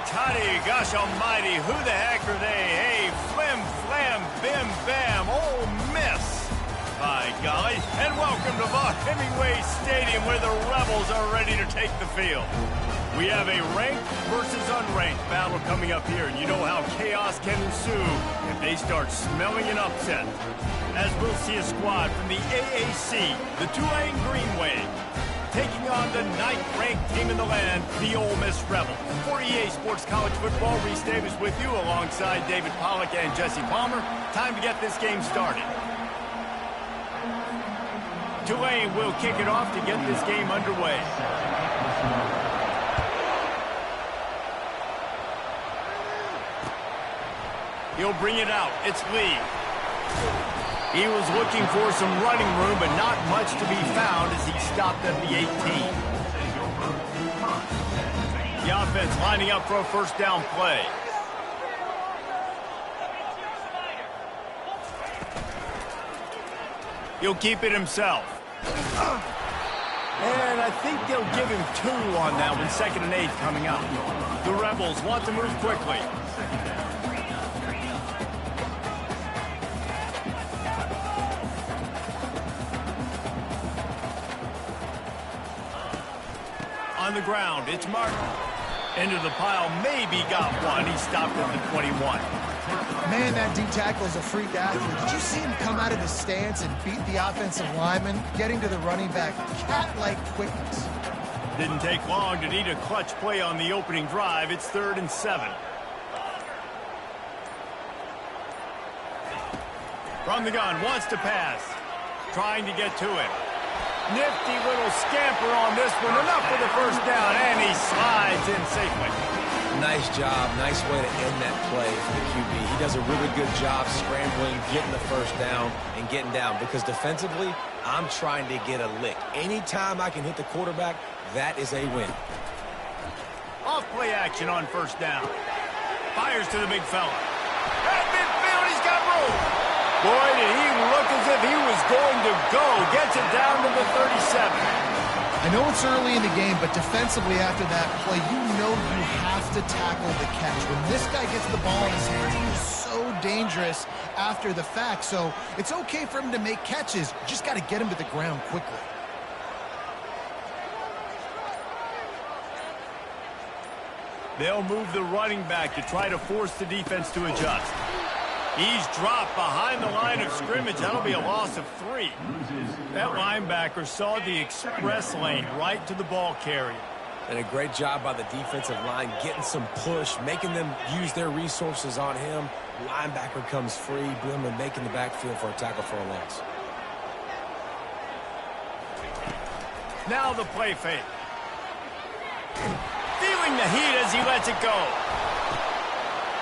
Toddy, gosh almighty, who the heck are they? Hey, flim, flam, bim, bam, oh, miss. By golly, and welcome to Hemingway Stadium where the Rebels are ready to take the field. We have a ranked versus unranked battle coming up here, and you know how chaos can ensue if they start smelling an upset. As we'll see a squad from the AAC, the Tulane Green Wave, taking on the 9th-ranked team in the land, the Ole Miss Rebels. For EA Sports College Football, Reese Davis with you alongside David Pollack and Jesse Palmer. Time to get this game started. Tulane will kick it off to get this game underway. He'll bring it out. It's Lee. He was looking for some running room, but not much to be found as he stopped at the 18. The offense lining up for a first down play. He'll keep it himself. And I think they'll give him 2 on that one, 2nd and 8 coming up. The Rebels want to move quickly. On the ground, it's Martin. Into the pile, maybe got one. He stopped at the 21. Man, that D tackle is a freak athlete. Did you see him come out of his stance and beat the offensive lineman, getting to the running back, cat-like quickness? Didn't take long to need a clutch play on the opening drive. It's 3rd and 7. From the gun, wants to pass. Trying to get to it. Nifty little scamper on this one. Enough for the first down, and he slides in safely. Nice job. Nice way to end that play for the QB. He does a really good job scrambling, getting the first down, and getting down. Because defensively, I'm trying to get a lick. Anytime I can hit the quarterback, that is a win. Off play action on first down. Fires to the big fella. At midfield, he's got room. Boy, did he look as if he was going to go. Gets it down to the 37. I know it's early in the game, but defensively after that play, you know you have to tackle the catch. When this guy gets the ball in his hands, he is so dangerous after the fact. So it's okay for him to make catches. You just got to get him to the ground quickly. They'll move the running back to try to force the defense to adjust. He's dropped behind the line of scrimmage. That'll be a loss of 3. That linebacker saw the express lane right to the ball carrier. And a great job by the defensive line, getting some push, making them use their resources on him. Linebacker comes free, boom, and making the backfield for a tackle for a loss. Now the play fake. Feeling the heat as he lets it go.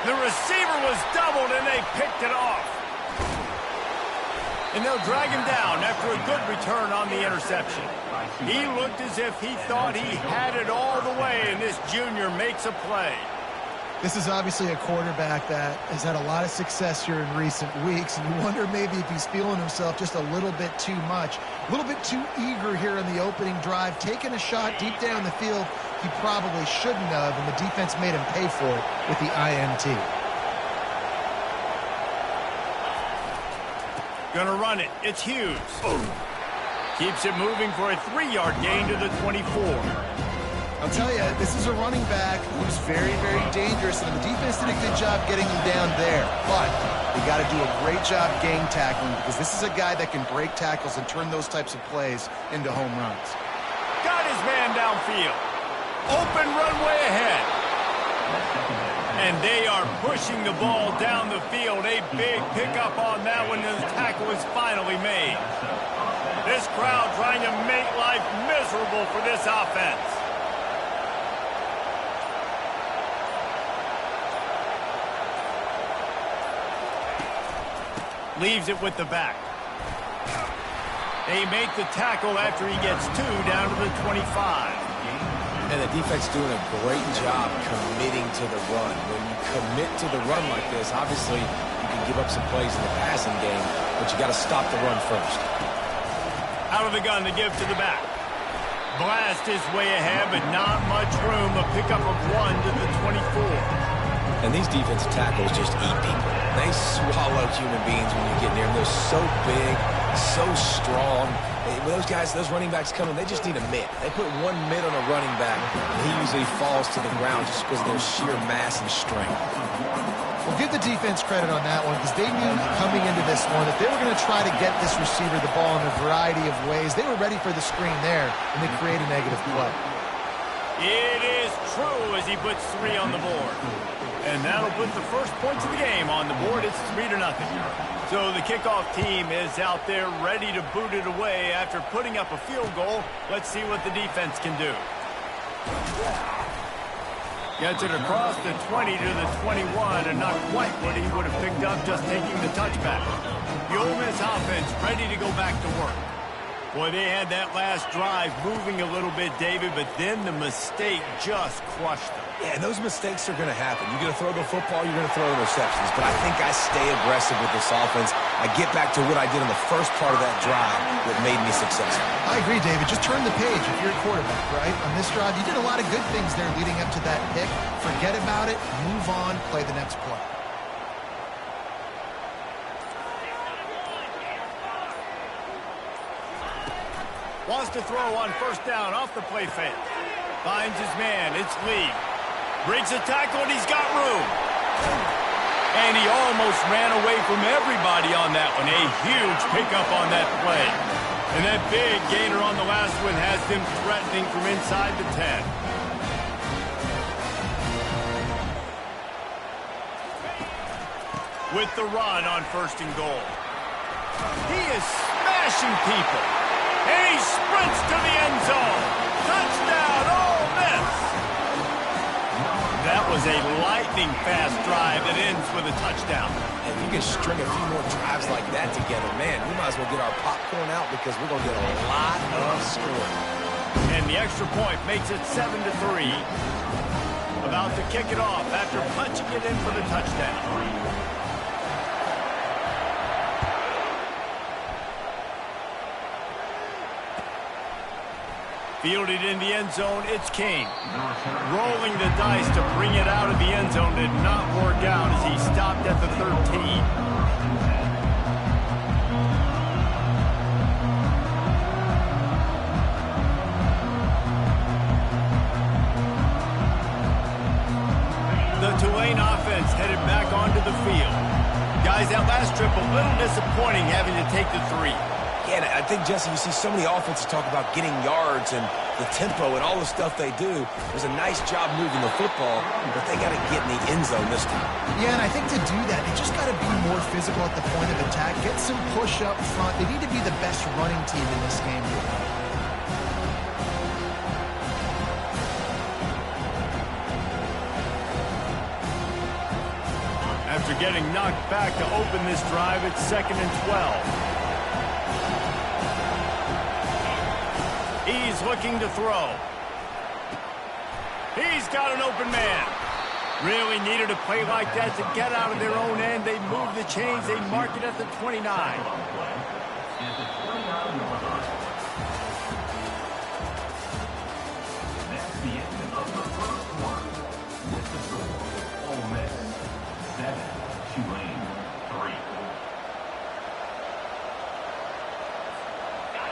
The receiver was doubled, and they picked it off. And they'll drag him down after a good return on the interception. He looked as if he thought he had it all the way, and this junior makes a play. This is obviously a quarterback that has had a lot of success here in recent weeks, and you wonder maybe if he's feeling himself just a little bit too much, a little bit too eager here in the opening drive, taking a shot deep down the field he probably shouldn't have, and the defense made him pay for it with the INT. Gonna run it. It's Hughes. Keeps it moving for a 3-yard gain to the 24. I'll tell you, this is a running back who's very, very dangerous, and the defense did a good job getting him down there. But they got to do a great job game tackling, because this is a guy that can break tackles and turn those types of plays into home runs. Got his man downfield. Open runway ahead. And they are pushing the ball down the field. A big pickup on that one, and the tackle is finally made. This crowd trying to make life miserable for this offense. Leaves it with the back. They make the tackle after he gets 2 down to the 25. And the defense doing a great job committing to the run. When you commit to the run like this, obviously you can give up some plays in the passing game, but you got to stop the run first. Out of the gun to give to the back. Blast his way ahead, but not much room. A pickup of 1 to the 24. And these defensive tackles just eat people. They swallow human beings when you get near them. They're so big, so strong. When those guys, those running backs come in, they just need a mitt. They put 1 mitt on a running back, and he usually falls to the ground just because of their sheer mass and strength. Well, give the defense credit on that one because they knew coming into this one that they were going to try to get this receiver the ball in a variety of ways. They were ready for the screen there, and they create a negative play. It is true as he puts 3 on the board. And that'll put the first points of the game on the board. It's 3-0. So the kickoff team is out there ready to boot it away after putting up a field goal. Let's see what the defense can do. Gets it across the 20 to the 21, and not quite what he would have picked up just taking the touchback. The Ole Miss offense ready to go back to work. Boy, they had that last drive moving a little bit, David, but then the mistake just crushed them. Yeah, and those mistakes are going to happen. You're going to throw the football, you're going to throw interceptions. But I think I stay aggressive with this offense. I get back to what I did in the first part of that drive that made me successful. I agree, David. Just turn the page if you're a quarterback, right? On this drive, you did a lot of good things there leading up to that pick. Forget about it, move on, play the next play. Wants to throw on first down off the play fake. Finds his man. It's Lee. Breaks a tackle, and he's got room. And he almost ran away from everybody on that one. A huge pickup on that play. And that big gainer on the last one has them threatening from inside the 10. With the run on 1st and goal. He is smashing people. And he sprints to the end zone. Touchdown, Ole Miss. That was a lightning-fast drive that ends with a touchdown. If you can string a few more drives like that together, man, we might as well get our popcorn out because we're going to get a lot of scoring. And the extra point makes it 7-3. About to kick it off after punching it in for the touchdown. Fielded in the end zone, it's King. Rolling the dice to bring it out of the end zone did not work out as he stopped at the 13. The Tulane offense headed back onto the field. Guys, that last trip a little disappointing having to take the 3. Yeah, and I think, Jesse, you see so many offenses talk about getting yards and the tempo and all the stuff they do. It was a nice job moving the football, but they got to get in the end zone this time. Yeah, and I think to do that, they just got to be more physical at the point of attack, get some push up front. They need to be the best running team in this game. After getting knocked back to open this drive, it's 2nd and 12. He's looking to throw. He's got an open man. Really needed a play like that to get out of their own end. They move the chains. They mark it at the 29.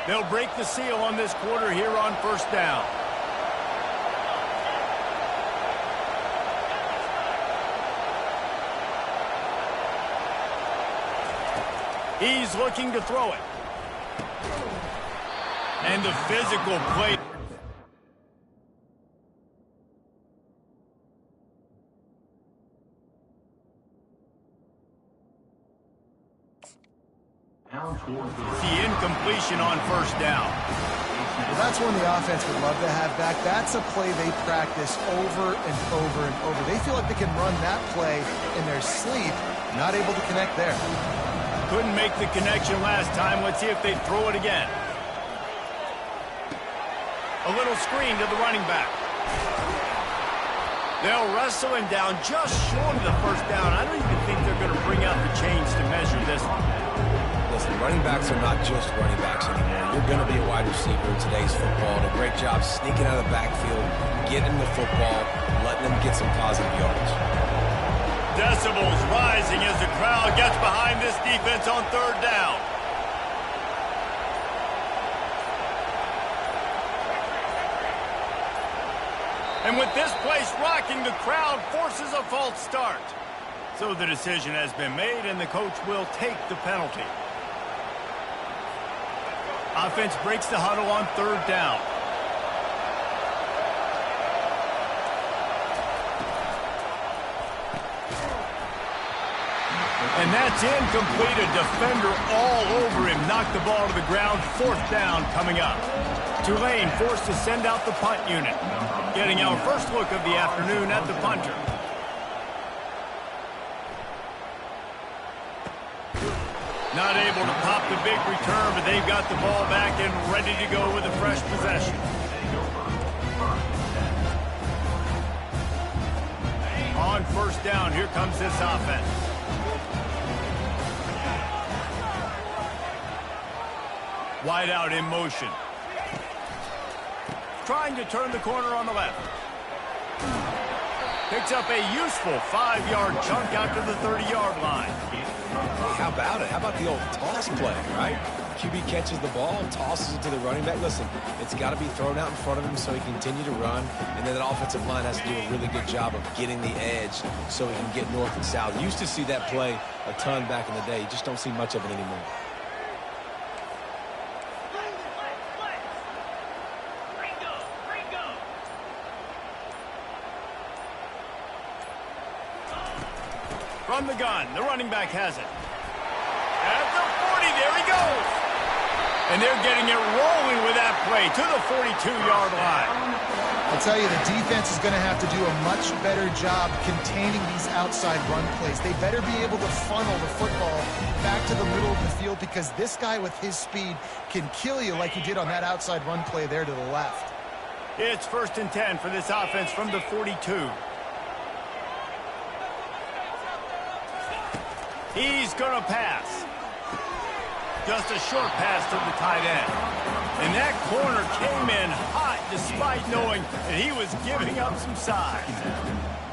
They'll break the seal on this quarter here on 1st down. He's looking to throw it. And the physical play. The incompletion on 1st down. Well, that's one the offense would love to have back. That's a play they practice over and over and over. They feel like they can run that play in their sleep, not able to connect there. Couldn't make the connection last time. Let's see if they throw it again. A little screen to the running back. They'll wrestle him down just short of the first down. I don't even think they're going to bring out the chains to measure this one. Listen, running backs are not just running backs anymore. You're going to be a wide receiver in today's football. And a great job sneaking out of the backfield, getting the football, letting them get some positive yards. Decibels rising as the crowd gets behind this defense on third down. And with this place rocking, the crowd forces a false start. So the decision has been made, and the coach will take the penalty. Offense breaks the huddle on third down. And that's incomplete. A defender all over him. Knocked the ball to the ground. Fourth down coming up. Tulane forced to send out the punt unit. Getting our first look of the afternoon at the punter. Not able to pop the big return, but they've got the ball back and ready to go with a fresh possession. On first down, here comes this offense. Wide out in motion. Trying to turn the corner on the left. Picks up a useful 5-yard chunk out to the 30-yard line. How about it? How about the old toss play, right? QB catches the ball, tosses it to the running back. Listen, it's got to be thrown out in front of him so he can continue to run. And then that offensive line has to do a really good job of getting the edge so he can get north and south. Used to see that play a ton back in the day. You just don't see much of it anymore. From the gun, the running back has it. At the 40, there he goes. And they're getting it rolling with that play to the 42-yard line. I'll tell you, the defense is going to have to do a much better job containing these outside run plays. They better be able to funnel the football back to the middle of the field because this guy with his speed can kill you like he did on that outside run play there to the left. It's 1st and 10 for this offense from the 42. He's going to pass. Just a short pass to the tight end. And that corner came in hot despite knowing that he was giving up some size.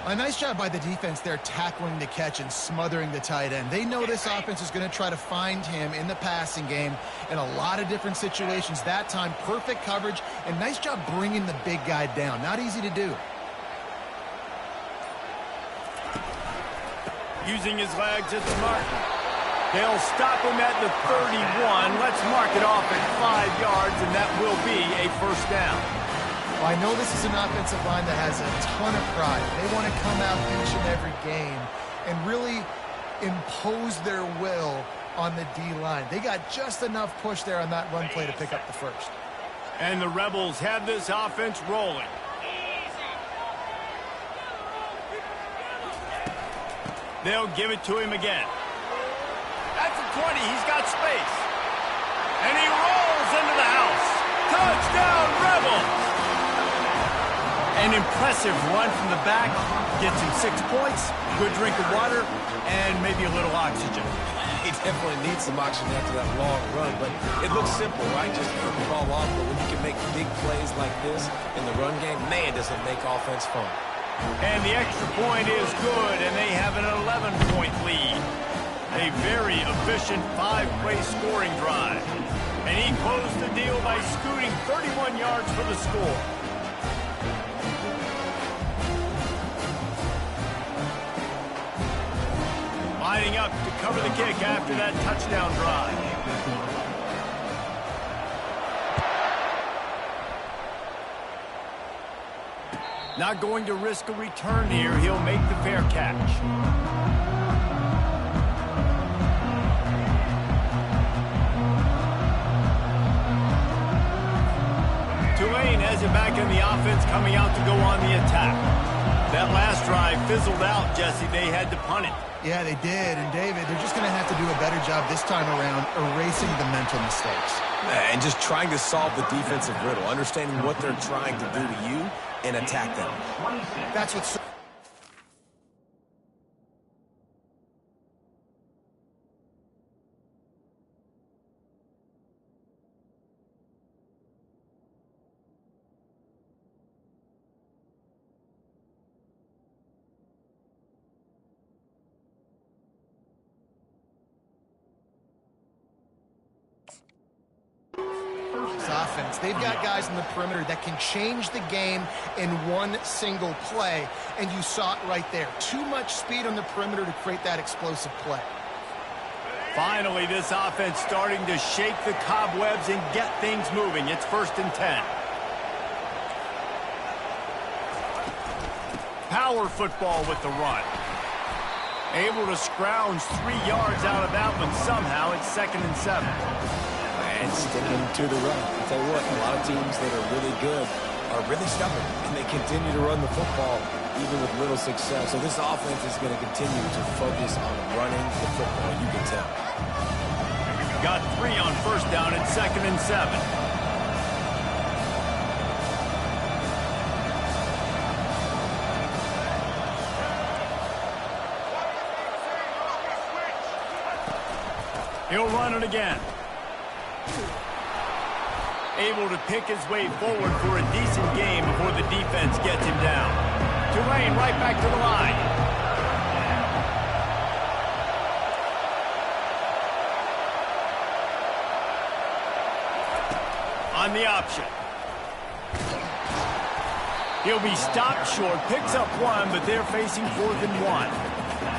A nice job by the defense there tackling the catch and smothering the tight end. They know this offense is going to try to find him in the passing game in a lot of different situations. That time, perfect coverage and nice job bringing the big guy down. Not easy to do. Using his legs, it's Martin. They'll stop him at the 31. Let's mark it off at 5 yards, and that will be a first down. Well, I know this is an offensive line that has a ton of pride. They want to come out each and every game and really impose their will on the D-line. They got just enough push there on that run play to pick up the first. And the Rebels have this offense rolling. They'll give it to him again. At the 20, he's got space. And he rolls into the house. Touchdown, Rebels! An impressive run from the back. Gets him 6 points, good drink of water, and maybe a little oxygen. He definitely needs some oxygen after that long run, but it looks simple, right? Just to the ball off, but when you can make big plays like this in the run game, man, does it make offense fun. And the extra point is good, and they have an 11-point lead. A very efficient 5-play scoring drive. And he closed the deal by scooting 31 yards for the score. Lining up to cover the kick after that touchdown drive. Not going to risk a return here. He'll make the fair catch. Tulane has it back in the offense, coming out to go on the attack. That last drive fizzled out, Jesse. They had to punt it. Yeah, they did. And, David, they're just going to have to do a better job this time around erasing the mental mistakes. And just trying to solve the defensive riddle, understanding what they're trying to do to you and attack them. That's what's... offense. They've got guys in the perimeter that can change the game in one single play, and you saw it right there. Too much speed on the perimeter to create that explosive play. Finally, this offense starting to shake the cobwebs and get things moving. It's 1st and 10. Power football with the run. Able to scrounge 3 yards out of that one somehow. It's 2nd and 7. And sticking to the run. I'll tell you what, a lot of teams that are really good are really stubborn, and they continue to run the football even with little success. So this offense is going to continue to focus on running the football, you can tell. Got 3 on 1st down at 2nd and 7. He'll run it again. Able to pick his way forward for a decent game before the defense gets him down. Tulane right back to the line. On the option. He'll be stopped short, picks up 1, but they're facing 4th and 1.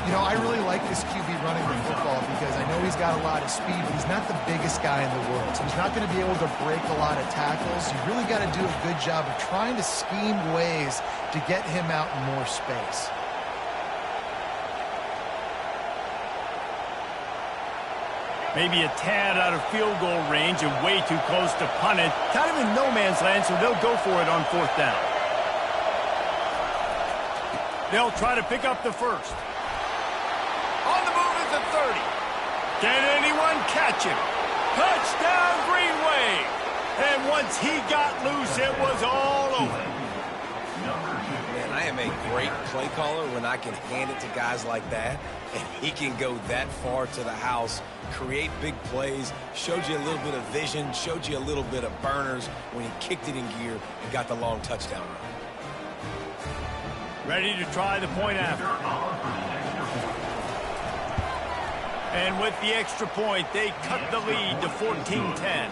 You know, I really like this QB running the football because I know he's got a lot of speed, but he's not the biggest guy in the world. So he's not going to be able to break a lot of tackles. You really got to do a good job of trying to scheme ways to get him out in more space. Maybe a tad out of field goal range and way too close to punt it. Kind of in no man's land, so they'll go for it on 4th down. They'll try to pick up the 1st. On the move is the 30. Can anyone catch him? Touchdown, Green Wave. And once he got loose, it was all over. Man, I am a great play caller when I can hand it to guys like that, and he can go that far to the house, create big plays, showed you a little bit of vision, showed you a little bit of burners when he kicked it in gear and got the long touchdown run. Ready to try the point after. And with the extra point, they cut the lead to 14-10.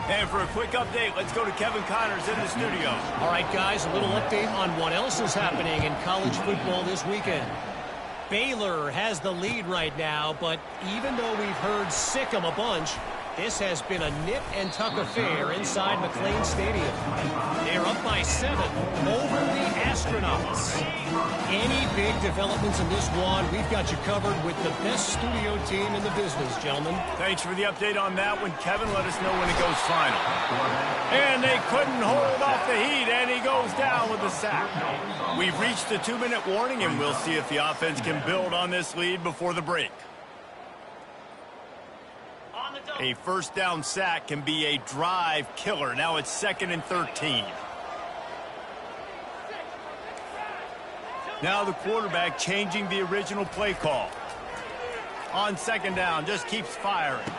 And for a quick update, let's go to Kevin Connors in the studio. All right, guys, a little update on what else is happening in college football this weekend. Baylor has the lead right now, but even though we've heard sick 'em a bunch, this has been a nip-and-tuck affair inside McLean Stadium. They're up by 7 over the Astronauts. Any big developments in this one, we've got you covered with the best studio team in the business, gentlemen. Thanks for the update on that one, Kevin. Let us know when it goes final. And they couldn't hold off the heat, and he goes down with a sack. We've reached the 2-minute warning, and we'll see if the offense can build on this lead before the break. A 1st down sack can be a drive killer. Now it's 2nd and 13. Now the quarterback changing the original play call. On 2nd down, just keeps firing.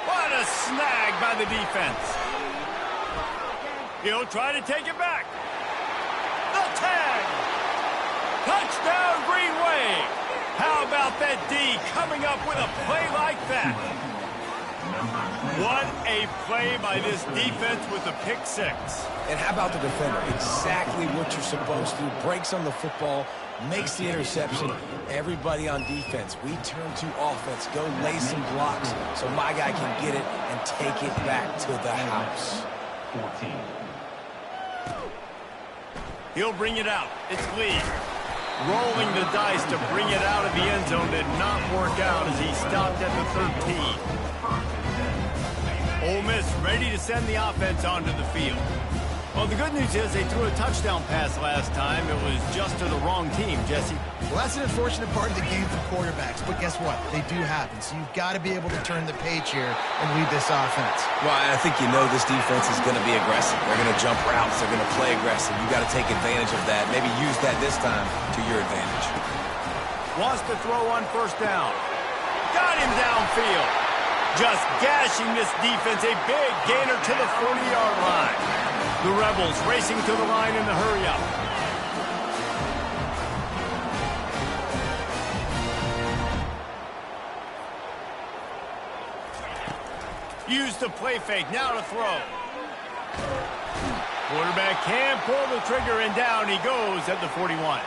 What a snag by the defense. He'll try to take it back. The tag. Touchdown, Green Wave. How about that D coming up with a play like that? What a play by this defense with the pick 6. And how about the defender? Exactly what you're supposed to do. Breaks on the football, makes the interception. Everybody on defense, we turn to offense. Go lay some blocks so my guy can get it and take it back to the house. 14. He'll bring it out. It's Lee. Rolling the dice to bring it out of the end zone did not work out as he stopped at the 13. Ole Miss ready to send the offense onto the field. Well, the good news is they threw a touchdown pass last time. It was just to the wrong team, Jesse. Well, that's an unfortunate part of the game for quarterbacks, but guess what? They do happen, so you've got to be able to turn the page here and lead this offense. Well, I think you know this defense is going to be aggressive. They're going to jump routes. They're going to play aggressive. You got to take advantage of that. Maybe use that this time to your advantage. Wants to throw on first down. Got him downfield. Just gashing this defense. A big gainer to the 40-yard line. The Rebels racing to the line in the hurry-up. Use the play fake. Now to throw. Quarterback can pull the trigger, and down he goes at the 41.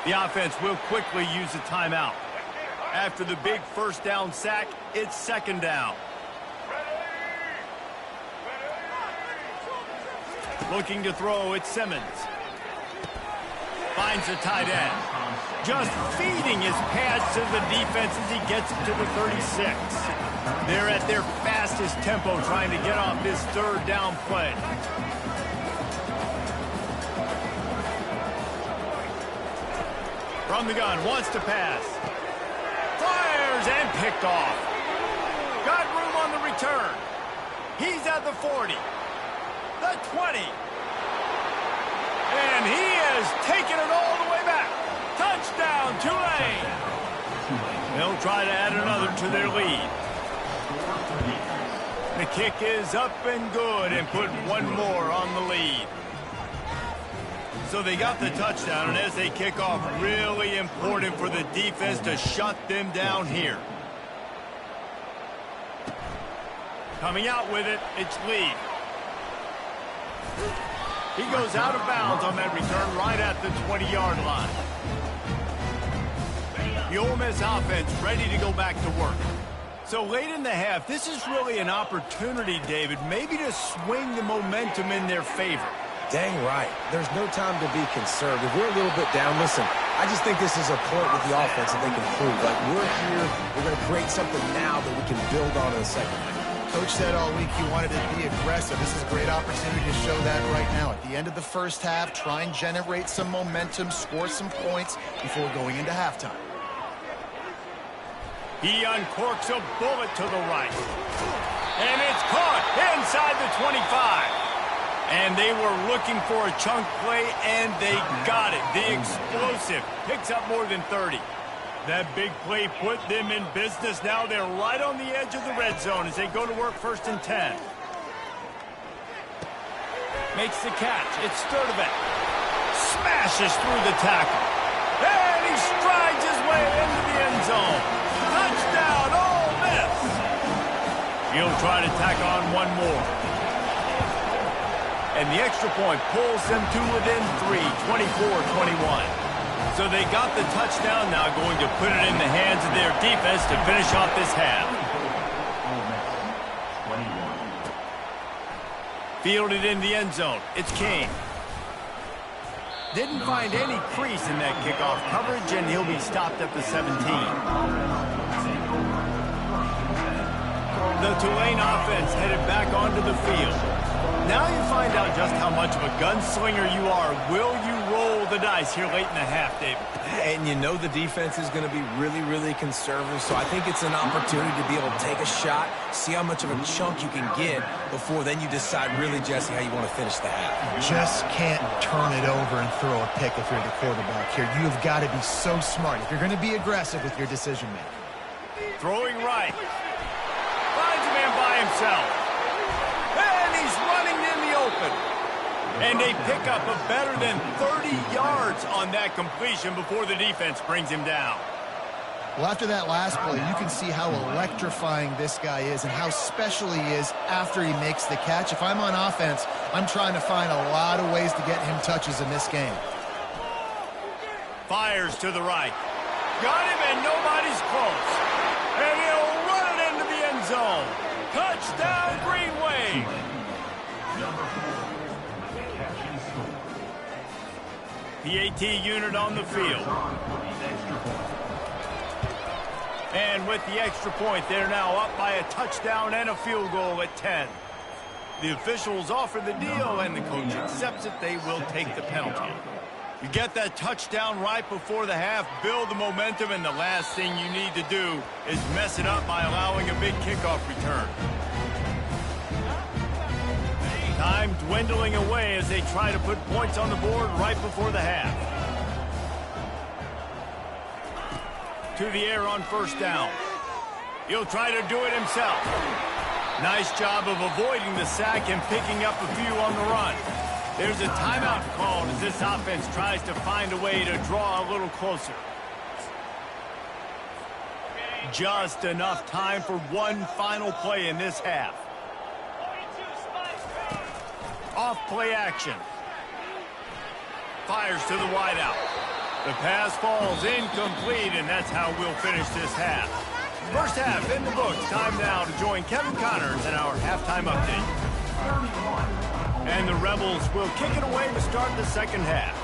The offense will quickly use a timeout. After the big first down sack, it's second down. Looking to throw, it's Simmons. Finds the tight end. Just feeding his pass to the defense as he gets it to the 36. They're at their fastest tempo trying to get off this third down play. From the gun, wants to pass. Fires and picked off. Got room on the return. He's at the 40. The 20. And he has taken it all the way back. Touchdown, Tulane. They'll try to add another to their lead. The kick is up and good and put one more on the lead. So they got the touchdown, and as they kick off, really important for the defense to shut them down here. Coming out with it, it's Lee. He goes out of bounds on that return right at the 20-yard line. The Ole Miss offense ready to go back to work. So late in the half, this is really an opportunity, David, maybe to swing the momentum in their favor. Dang right. There's no time to be concerned. If we're a little bit down, listen, I just think this is a point with the offense that they can prove. Like, we're here, we're going to create something now that we can build on in the second half. Coach said all week he wanted to be aggressive. This is a great opportunity to show that right now. At the end of the first half, try and generate some momentum, score some points before going into halftime. He uncorks a bullet to the right. And it's caught inside the 25. And they were looking for a chunk play, and they got it. The explosive picks up more than 30. That big play put them in business. Now they're right on the edge of the red zone as they go to work first and 10. Makes the catch. It's Sturdivant. Smashes through the tackle. And he strides his way into the end zone. Touchdown, Ole Miss. He'll try to tack on one more. And the extra point pulls them to within 3, 24-21. So they got the touchdown, now going to put it in the hands of their defense to finish off this half. Fielded in the end zone. It's King. Didn't find any crease in that kickoff coverage, and he'll be stopped at the 17. The Tulane offense headed back onto the field. Now you find out just how much of a gunslinger you are. Will you roll the dice here late in the half, David? And you know the defense is going to be really, really conservative, so I think it's an opportunity to be able to take a shot, see how much of a chunk you can get before then you decide really, Jesse, how you want to finish the half. Just can't turn it over and throw a pick if you're the quarterback here. You've got to be so smart if you're going to be aggressive with your decision-making. Throwing right. Finds a man by himself. And he's running in the open. And they pick up a better than 30 yards on that completion before the defense brings him down. Well, after that last play, you can see how electrifying this guy is and how special he is after he makes the catch. If I'm on offense, I'm trying to find a lot of ways to get him touches in this game. Fires to the right. Got him, and nobody's close. And he'll run it into the end zone. Touchdown, Green Wave. PAT unit on the field. And with the extra point, they're now up by a touchdown and a field goal at 10. The officials offer the deal, and the coach accepts it. They will take the penalty. You get that touchdown right before the half, build the momentum, and the last thing you need to do is mess it up by allowing a big kickoff return. Time dwindling away as they try to put points on the board right before the half. To the air on first down. He'll try to do it himself. Nice job of avoiding the sack and picking up a few on the run. There's a timeout called as this offense tries to find a way to draw a little closer. Just enough time for one final play in this half. Off play action. Fires to the wideout. The pass falls incomplete, and that's how we'll finish this half. First half in the books. Time now to join Kevin Connors in our halftime update. And the Rebels will kick it away to start the second half.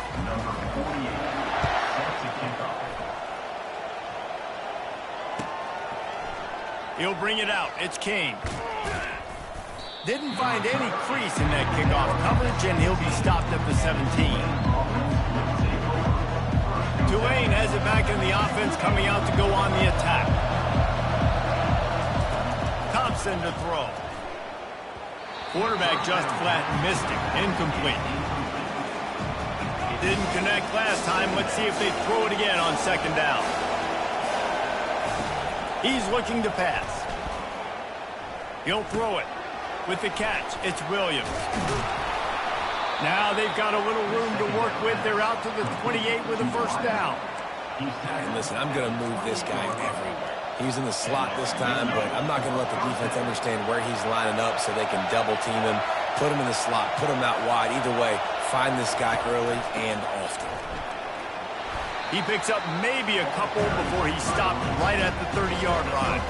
He'll bring it out. It's King. Didn't find any crease in that kickoff coverage, and he'll be stopped at the 17. Tulane has it back in the offense, coming out to go on the attack. Thompson to throw. Quarterback just flat missed it. Incomplete. Didn't connect last time. Let's see if they throw it again on second down. He's looking to pass. He'll throw it. With the catch, it's Williams. Now they've got a little room to work with. They're out to the 28 with a first down. And listen, I'm going to move this guy everywhere. He's in the slot this time, but I'm not going to let the defense understand where he's lining up so they can double team him, put him in the slot, put him out wide. Either way, find this guy early and often. He picks up maybe a couple before he stopped right at the 30-yard line.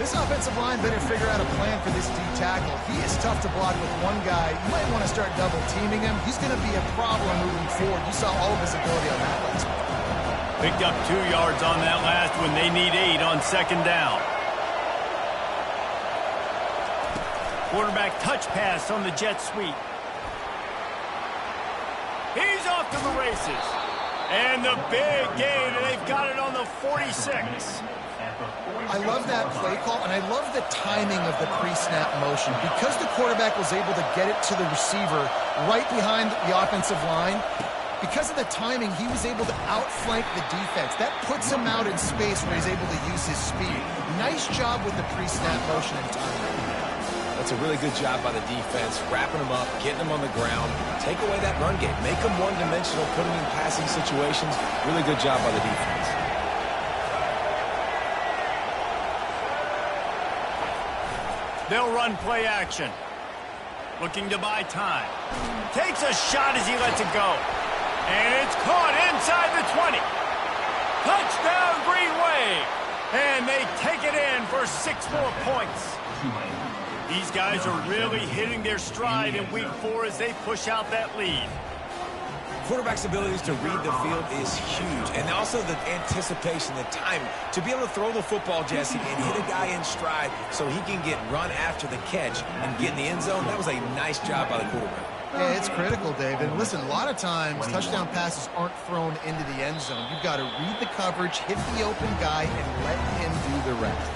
This offensive line better figure out a plan for this D tackle. He is tough to block with one guy. You might want to start double teaming him. He's going to be a problem moving forward. You saw all of his ability on that last one. Picked up 2 yards on that last one. They need 8 on second down. Quarterback touch pass on the jet sweep. He's off to the races. And the big gain, and they've got it on the 46. I love that play call, and I love the timing of the pre-snap motion. Because the quarterback was able to get it to the receiver right behind the offensive line, because of the timing, he was able to outflank the defense. That puts him out in space where he's able to use his speed. Nice job with the pre-snap motion and timing. That's a really good job by the defense, wrapping them up, getting them on the ground, take away that run game, make them one-dimensional, put them in passing situations. Really good job by the defense. They'll run play action. Looking to buy time. Takes a shot as he lets it go. And it's caught inside the 20. Touchdown, Green Wave. And they take it in for 6 more points. These guys are really hitting their stride in week 4 as they push out that lead. Quarterback's abilities to read the field is huge. And also the anticipation, the time to be able to throw the football, Jesse, and hit a guy in stride so he can get run after the catch and get in the end zone. That was a nice job by the quarterback. Yeah, it's critical, Dave. And listen, a lot of times touchdown passes aren't thrown into the end zone. You've got to read the coverage, hit the open guy, and let him do the rest.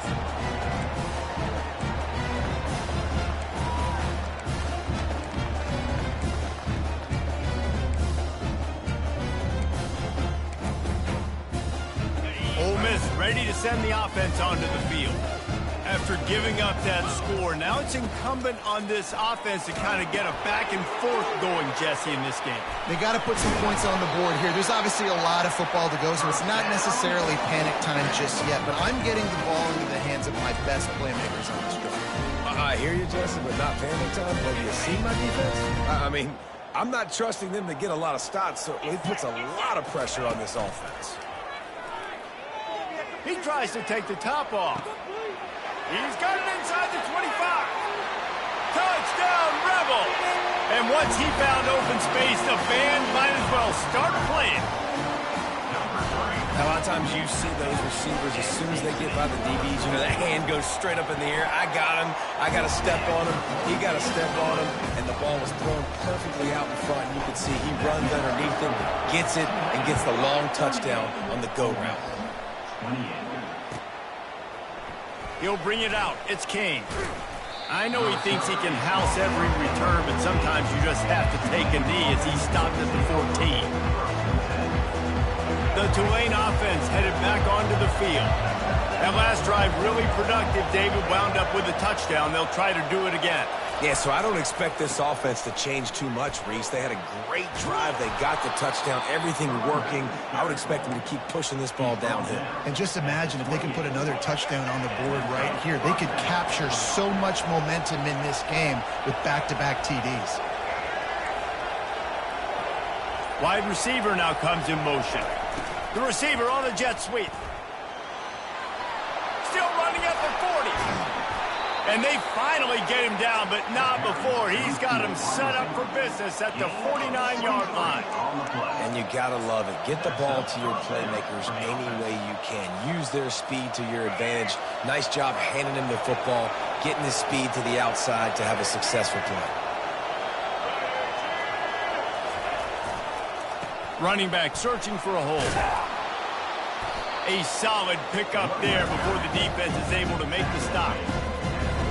Ole Miss ready to send the offense onto the field. After giving up that score, now it's incumbent on this offense to kind of get a back and forth going, Jesse, in this game. They got to put some points on the board here. There's obviously a lot of football to go, so it's not necessarily panic time just yet, but I'm getting the ball into the hands of my best playmakers on this drive. I hear you, Jesse, but not panic time. Have you seen my defense? I mean, I'm not trusting them to get a lot of stops, so it puts a lot of pressure on this offense. He tries to take the top off. He's got it inside the 25. Touchdown, Rebels! And once he found open space, the band might as well start playing. Now, a lot of times you see those receivers, as soon as they get by the DBs, you know, that hand goes straight up in the air. I got him. I got to step on him. He got to step on him. And the ball was thrown perfectly out in front. You can see he runs underneath it, gets it, and gets the long touchdown on the go route. He'll bring it out. It's King. I know he thinks he can house every return, but sometimes you just have to take a knee as he stopped at the 14. The Tulane offense headed back onto the field. That last drive really productive. David wound up with a touchdown. They'll try to do it again. Yeah, so I don't expect this offense to change too much, Reese. They had a great drive. They got the touchdown, everything working. I would expect them to keep pushing this ball downhill. And just imagine if they can put another touchdown on the board right here. They could capture so much momentum in this game with back-to-back TDs. Wide receiver now comes in motion. The receiver on the jet sweep. Still running at the 40. And they finally get him down, but not before. He's got him set up for business at the 49-yard line. And you got to love it. Get the ball to your playmakers any way you can. Use their speed to your advantage. Nice job handing him the football, getting his speed to the outside to have a successful play. Running back searching for a hole. A solid pickup there before the defense is able to make the stop.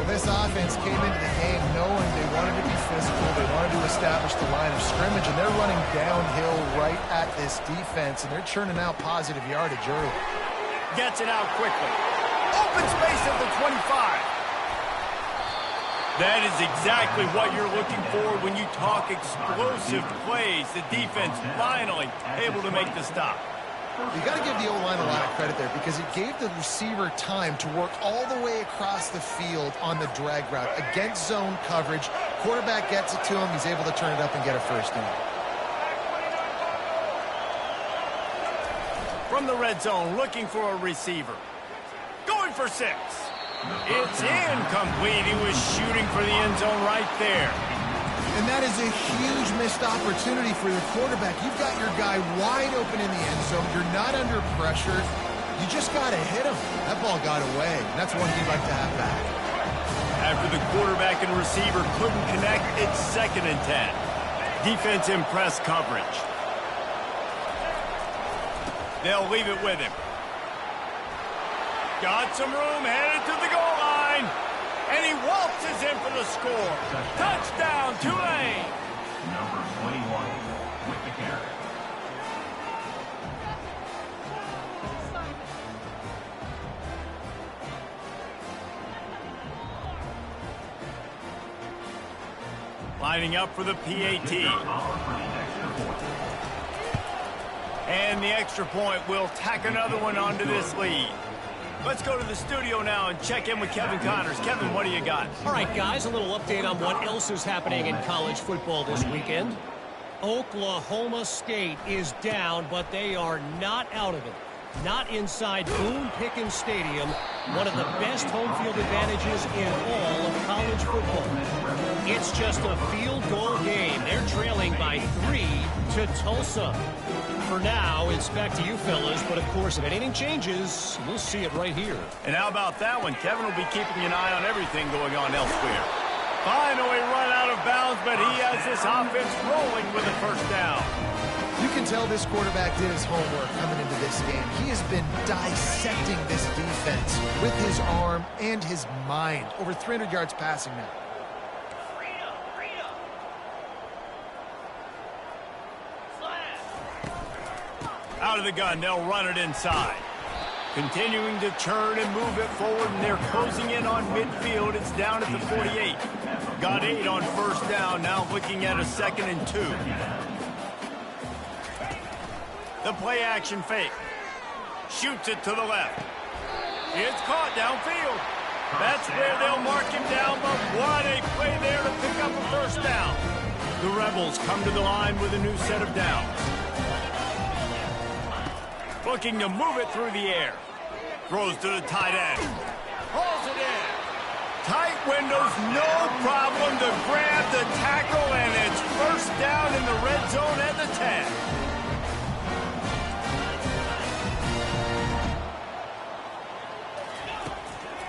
This offense came into the game knowing they wanted to be physical, they wanted to establish the line of scrimmage, and they're running downhill right at this defense, and they're churning out positive yardage early. Gets it out quickly. Open space at the 25. That is exactly what you're looking for when you talk explosive plays. The defense finally able to make the stop. You got to give the O-line a lot of credit there because it gave the receiver time to work all the way across the field on the drag route against zone coverage. Quarterback gets it to him. He's able to turn it up and get a first down. From the red zone, looking for a receiver. Going for 6. It's incomplete. He was shooting for the end zone right there. And that is a huge missed opportunity for your quarterback. You've got your guy wide open in the end zone. You're not under pressure. You just got to hit him. That ball got away. And that's one you'd like to have back. After the quarterback and receiver couldn't connect, it's 2nd and 10. Defense in press coverage. They'll leave it with him. Got some room, headed to the goal line. And he waltzes in for the score. Touchdown, Tulane. Number 21 with the carry. Lining up for the PAT. And the extra point will tack another one onto this lead. Let's go to the studio now and check in with Kevin Connors. Kevin, what do you got? All right, guys, a little update on what else is happening in college football this weekend. Oklahoma State is down, but they are not out of it. Not inside Boone Pickens Stadium, one of the best home field advantages in all of college football. It's just a field goal game. They're trailing by 3 to Tulsa. For now, it's back to you fellas, but of course, if anything changes, we'll see it right here. And how about that one? Kevin will be keeping an eye on everything going on elsewhere. Finally run out of bounds, but he has this offense rolling with a first down. You can tell this quarterback did his homework coming into this game. He has been dissecting this defense with his arm and his mind. Over 300 yards passing now. Out of the gun, they'll run it inside. Continuing to churn and move it forward, and they're closing in on midfield. It's down at the 48. Got 8 on first down, now looking at a 2nd and 2. The play action fake. Shoots it to the left. It's caught downfield. That's where they'll mark him down, but what a play there to pick up a first down. The Rebels come to the line with a new set of downs. Looking to move it through the air. Throws to the tight end. Hauls it in. Tight windows, no problem to grab the tackle, and it's first down in the red zone at the 10.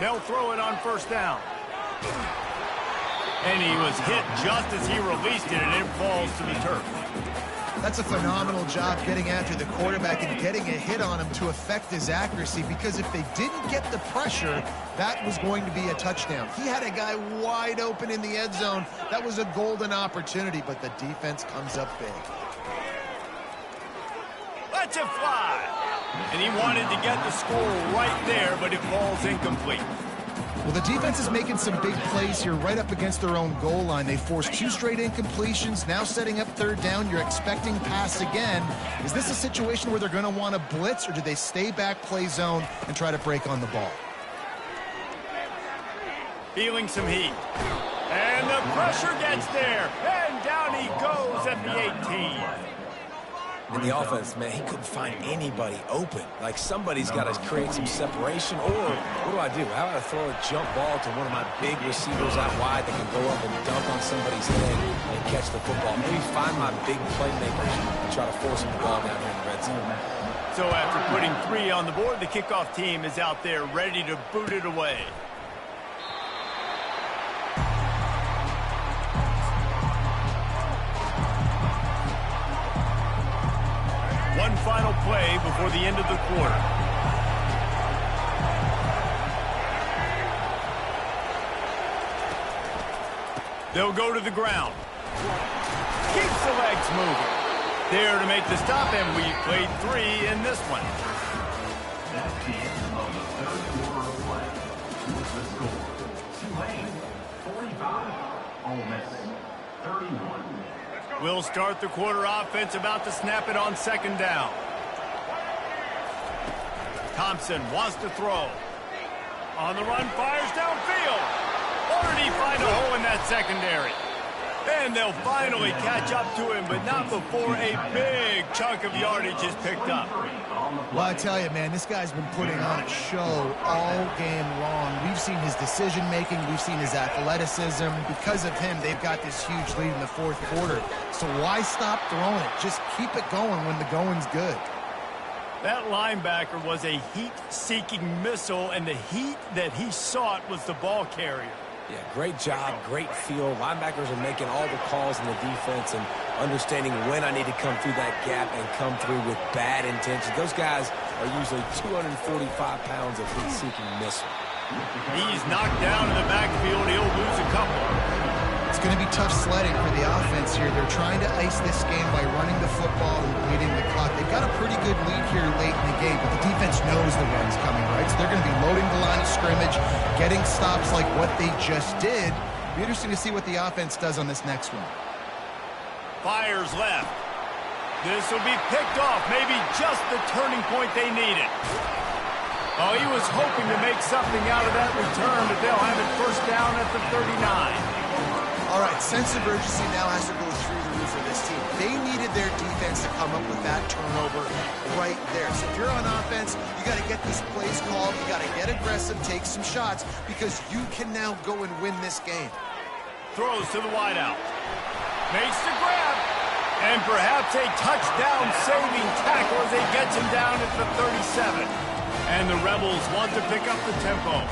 They'll throw it on first down. And he was hit just as he released it, and it falls to the turf. That's a phenomenal job getting after the quarterback and getting a hit on him to affect his accuracy, because if they didn't get the pressure, that was going to be a touchdown. He had a guy wide open in the end zone. That was a golden opportunity, but the defense comes up big. Lets it fly. And he wanted to get the score right there, but it falls incomplete. Well, the defense is making some big plays here right up against their own goal line. They forced 2 straight incompletions, now setting up third down. You're expecting pass again. Is this a situation where they're going to want to blitz, or do they stay back, play zone, and try to break on the ball? Feeling some heat. And the pressure gets there. And down he goes at the 18. In the offense, man, he couldn't find anybody open. Like, somebody's got to create some separation. Or, what do? How about I throw a jump ball to one of my big receivers out wide that can go up and dunk on somebody's head and catch the football? Maybe find my big playmakers and try to force them the ball down here in the red zone. So after putting 3 on the board, the kickoff team is out there ready to boot it away. One final play before the end of the quarter. They'll go to the ground. Keeps the legs moving. There to make the stop, and we played 3 in this one. That's the end of the third quarter of play. With the score, Tulane 45, Ole Miss 31. We'll start the quarter offense, about to snap it on second down. Thompson wants to throw. On the run, fires downfield. Or did he find a hole in that secondary? And they'll finally catch up to him, but not before a big chunk of yardage is picked up. Well, I tell you, man, this guy's been putting on a show all game long. We've seen his decision-making. We've seen his athleticism. Because of him, they've got this huge lead in the fourth quarter. So why stop throwing it? Just keep it going when the going's good. That linebacker was a heat-seeking missile, and the heat that he sought was the ball carrier. Yeah, great job, great feel. Linebackers are making all the calls in the defense and understanding when I need to come through that gap and come through with bad intentions. Those guys are usually 245 pounds of heat-seeking missile. He's knocked down in the backfield. He'll lose a couple. It's going to be tough sledding for the offense here. They're trying to ice this game by running the football and bleeding the clock. They've got a pretty good lead here late in the game, but the defense knows the run's coming, right? So they're going to be loading the line of scrimmage, getting stops like what they just did. It'll be interesting to see what the offense does on this next one. Fires left. This will be picked off. Maybe just the turning point they needed. Oh, he was hoping to make something out of that return, but they'll have it first down at the 39. All right, sense of urgency now has to go through the roof for this team. They needed their defense to come up with that turnover right there. So if you're on offense, you got to get these plays called. You got to get aggressive, take some shots, because you can now go and win this game. Throws to the wideout. Makes the grab. And perhaps a touchdown-saving tackle as he gets him down at the 37. And the Rebels want to pick up the tempo.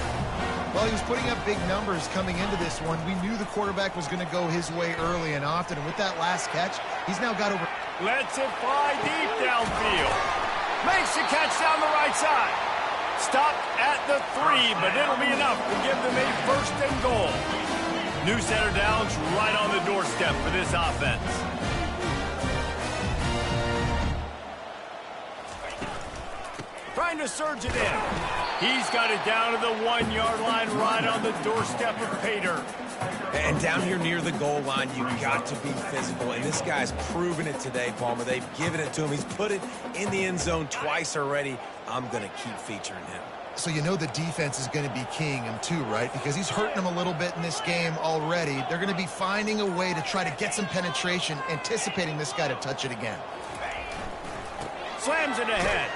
Well, he was putting up big numbers coming into this one. We knew the quarterback was going to go his way early and often. And with that last catch, he's now got over... Lets it fly deep downfield. Makes the catch down the right side. Stopped at the 3, but it'll be enough to give them a first and goal. New set of downs right on the doorstep for this offense. Trying to surge it in. He's got it down to the 1-yard line right on the doorstep of Pater. And down here near the goal line, you've got to be physical. And this guy's proven it today, Palmer. They've given it to him. He's put it in the end zone twice already. I'm going to keep featuring him. So you know the defense is going to be keying him too, right? Because he's hurting them a little bit in this game already. They're going to be finding a way to try to get some penetration, anticipating this guy to touch it again. Slams it ahead.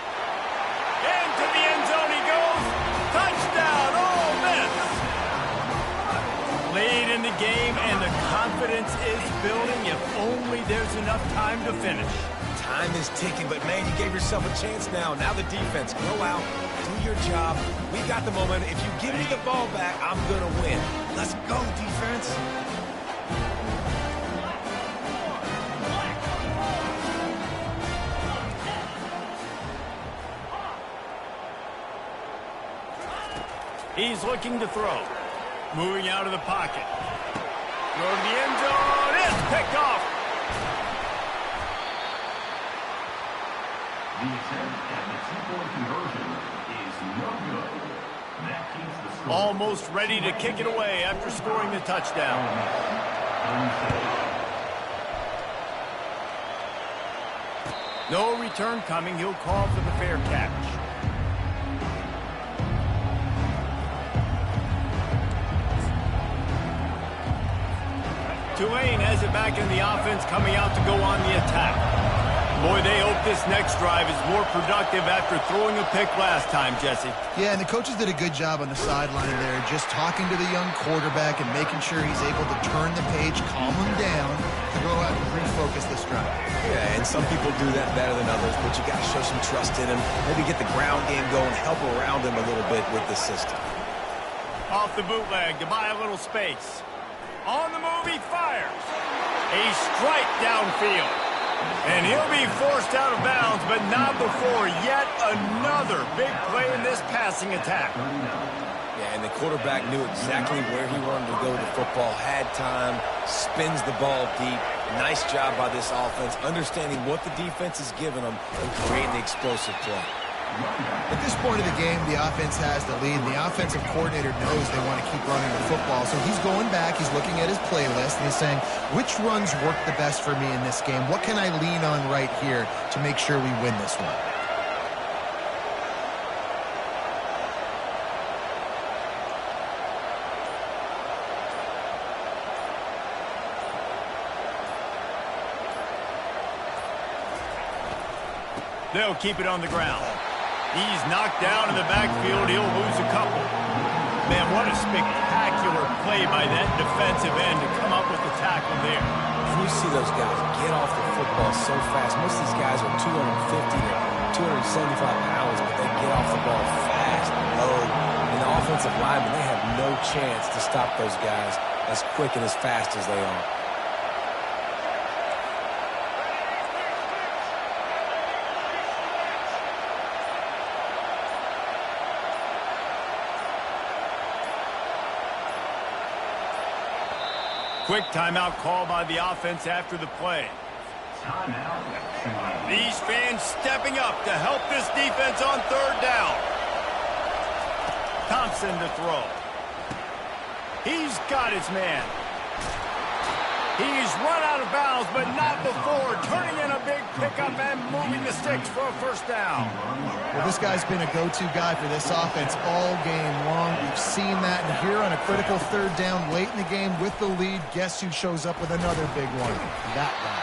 Into the end zone he goes. Touchdown, Ole Miss. Late in the game, and the confidence is building. If only there's enough time to finish. Time is ticking, but man, you gave yourself a chance now. Now the defense, go out, Do your job. We got the momentum. If you give me the ball back, I'm going to win. Let's go, defense. He's looking to throw. Moving out of the pocket. Throw to the end zone. It's picked off. The attempt at the two-point conversion is no good. That keeps the score. Almost ready to kick it away after scoring the touchdown. No return coming. He'll call for the fair catch. Tulane has it back in the offense, coming out to go on the attack. Boy, they hope this next drive is more productive after throwing a pick last time, Jesse. Yeah, and the coaches did a good job on the sideline there, just talking to the young quarterback and making sure he's able to turn the page, calm him down, to go out and refocus this drive. Yeah, and some people do that better than others, but you got to show some trust in him. Maybe get the ground game going, help around him a little bit with the system. Off the bootleg to buy a little space. On the move, he fires. A strike downfield. And he'll be forced out of bounds, but not before yet another big play in this passing attack. Yeah, and the quarterback knew exactly where he wanted to go with the football, had time, spins the ball deep. Nice job by this offense, understanding what the defense is giving them and creating the explosive play. At this point of the game, the offense has the lead. The offensive coordinator knows they want to keep running the football. So he's going back, he's looking at his playlist, and he's saying, which runs work the best for me in this game? What can I lean on right here to make sure we win this one? They'll keep it on the ground. He's knocked down in the backfield. He'll lose a couple. Man, what a spectacular play by that defensive end to come up with the tackle there. And you see those guys get off the football so fast. Most of these guys are 250 to 275 pounds, but they get off the ball fast, low. And the offensive linemen, they have no chance to stop those guys as quick and as fast as they are. Quick timeout call by the offense after the play. Timeout. These fans stepping up to help this defense on third down. Thompson to throw. He's got his man. He's run out of bounds, but not before turning in a big pickup and moving the sticks for a first down. Well, this guy's been a go-to guy for this offense all game long. We've seen that, and here on a critical third down late in the game with the lead, guess who shows up with another big one? That guy.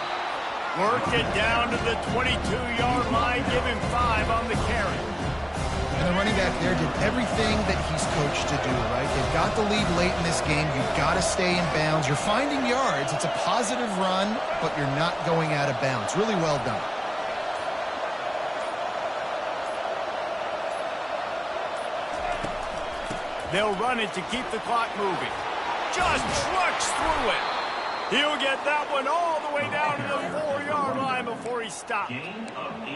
Work it down to the 22-yard line, give him 5 on the carry. And the running back there did everything that he's coached to do, right? They've got the lead late in this game. You've got to stay in bounds. You're finding yards. It's a positive run, but you're not going out of bounds. Really well done. They'll run it to keep the clock moving. Just trucks through it. He'll get that one all the way down to the 4-yard line before he stops.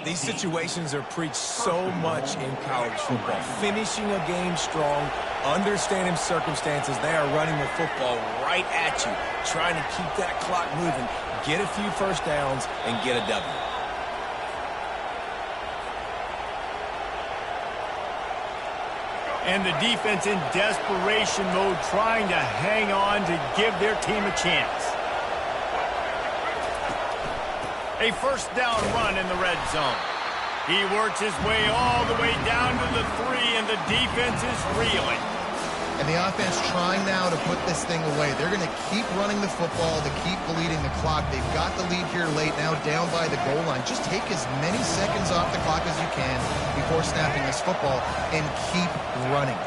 These situations are preached so much in college football. Finishing a game strong, understanding circumstances. They are running the football right at you, trying to keep that clock moving, get a few first downs, and get a W. And the defense in desperation mode, trying to hang on to give their team a chance. A first down run in the red zone. He works his way all the way down to the 3, and the defense is reeling. And the offense trying now to put this thing away. They're going to keep running the football to keep bleeding the clock. They've got the lead here late, now down by the goal line. Just take as many seconds off the clock as you can before snapping this football and keep running.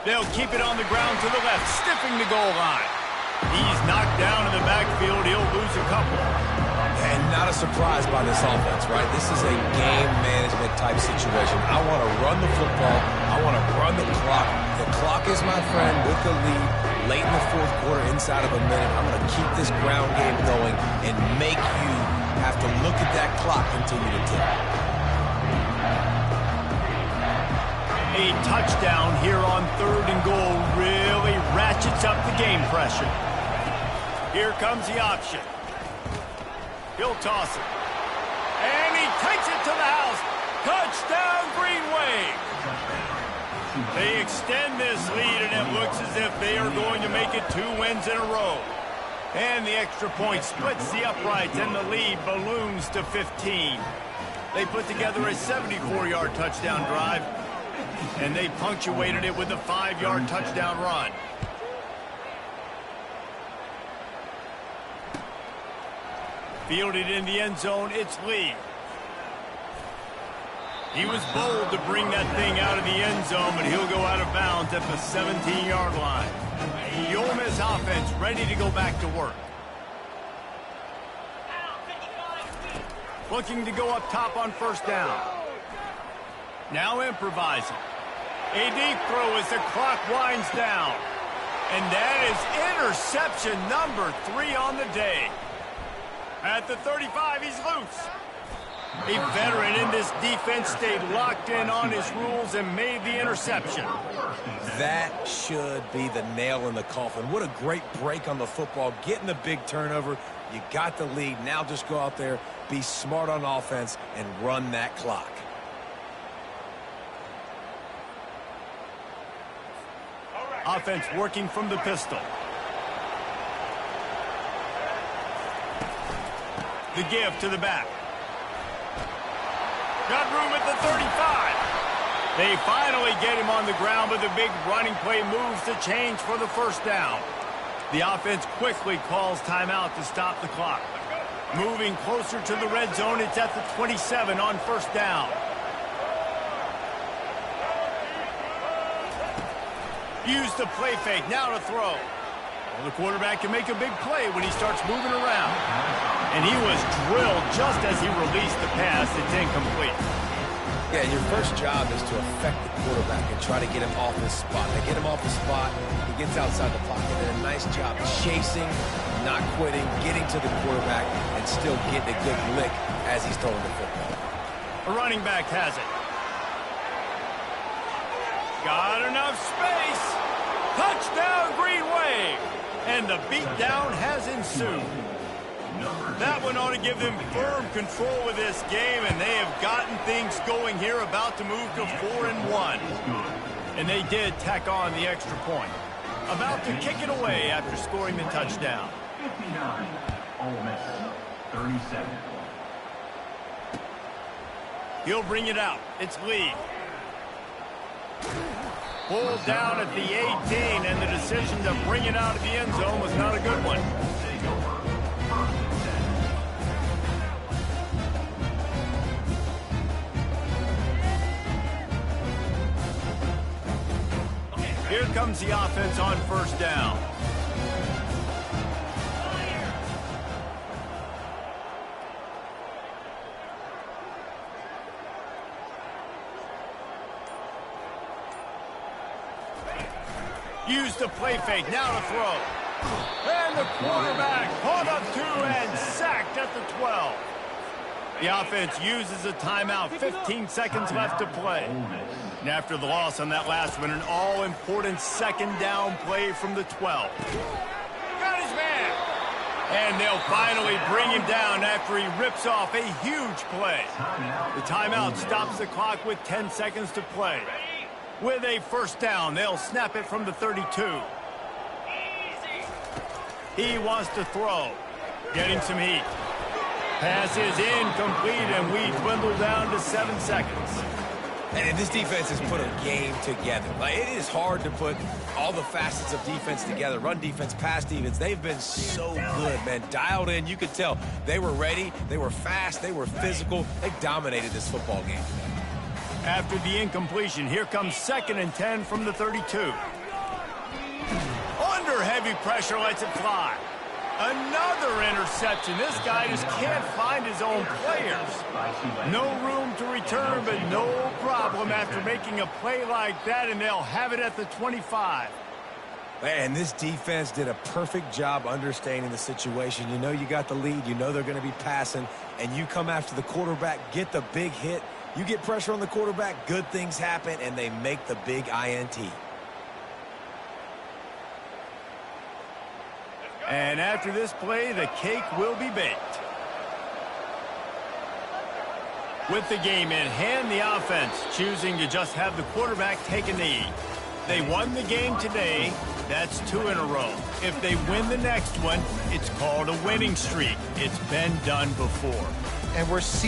They'll keep it on the ground to the left, stiffing the goal line. He's knocked down in the backfield. He'll lose a couple. And not a surprise by this offense, right? This is a game management type situation. I want to run the football. I want to run the clock. The clock is my friend with the lead. Late in the fourth quarter, inside of a minute, I'm going to keep this ground game going and make you have to look at that clock continue to tick. A touchdown here on 3rd and goal really ratchets up the game pressure. Here comes the option. He'll toss it. And he takes it to the house. Touchdown, Green Wave. They extend this lead, and it looks as if they are going to make it 2 wins in a row. And the extra point splits the uprights, and the lead balloons to 15. They put together a 74-yard touchdown drive, and they punctuated it with a 5-yard touchdown run. Fielded in the end zone, it's Lee. He was bold to bring that thing out of the end zone, but he'll go out of bounds at the 17-yard line. The Ole Miss offense ready to go back to work. Looking to go up top on 1st down. Now improvising. A deep throw as the clock winds down. And that is interception number 3 on the day. At the 35, he's loose. A veteran in this defense stayed locked in on his rules and made the interception. That should be the nail in the coffin. What a great break on the football. Getting the big turnover. You got the lead. Now just go out there, be smart on offense, and run that clock. Offense working from the pistol. The give to the back. Got room at the 35. They finally get him on the ground, but the big running play moves the change for the 1st down. The offense quickly calls timeout to stop the clock. Moving closer to the red zone, it's at the 27 on 1st down. Use the play fake, now to throw. Well, the quarterback can make a big play when he starts moving around. And he was drilled just as he released the pass. It's incomplete. Yeah, your first job is to affect the quarterback and try to get him off his spot. They get him off the spot, he gets outside the pocket. They did a nice job chasing, not quitting, getting to the quarterback, and still getting a good lick as he's throwing the football. The running back has it. Got enough space. Touchdown, Green Wave. And the beatdown has ensued. That one ought to give them firm control of this game, and they have gotten things going here, about to move to 4-1. And they did tack on the extra point. About to kick it away after scoring the touchdown. 59, Ole Miss, 37. He'll bring it out. It's Lee. Pulled down at the 18, and the decision to bring it out of the end zone was not a good one. Here comes the offense on 1st down. Use the play fake, now to throw. And the quarterback caught up 2 and sacked at the 12. The offense uses a timeout, 15 seconds left to play. And after the loss on that last one, an all-important 2nd down play from the 12. Got his man. And they'll finally bring him down after he rips off a huge play. The timeout stops the clock with 10 seconds to play. With a 1st down, they'll snap it from the 32. He wants to throw. Getting some heat. Pass is incomplete, and we dwindle down to 7 seconds. And this defense has put a game together. Like, it is hard to put all the facets of defense together. Run defense, pass defense. They've been so good, man. Dialed in. You could tell they were ready. They were fast. They were physical. They dominated this football game. After the incompletion, here comes 2nd and 10 from the 32. Under heavy pressure, lets it fly. Another interception. This guy just can't find his own players. No room to return, but no problem after making a play like that, and they'll have it at the 25. Man, this defense did a perfect job understanding the situation. You know you got the lead. You know they're going to be passing, and you come after the quarterback, get the big hit. You get pressure on the quarterback, good things happen, and they make the big INT. And after this play, the cake will be baked. With the game in hand, the offense choosing to just have the quarterback take a knee. They won the game today. That's 2 in a row. If they win the next one, it's called a winning streak. It's been done before. And we're seeing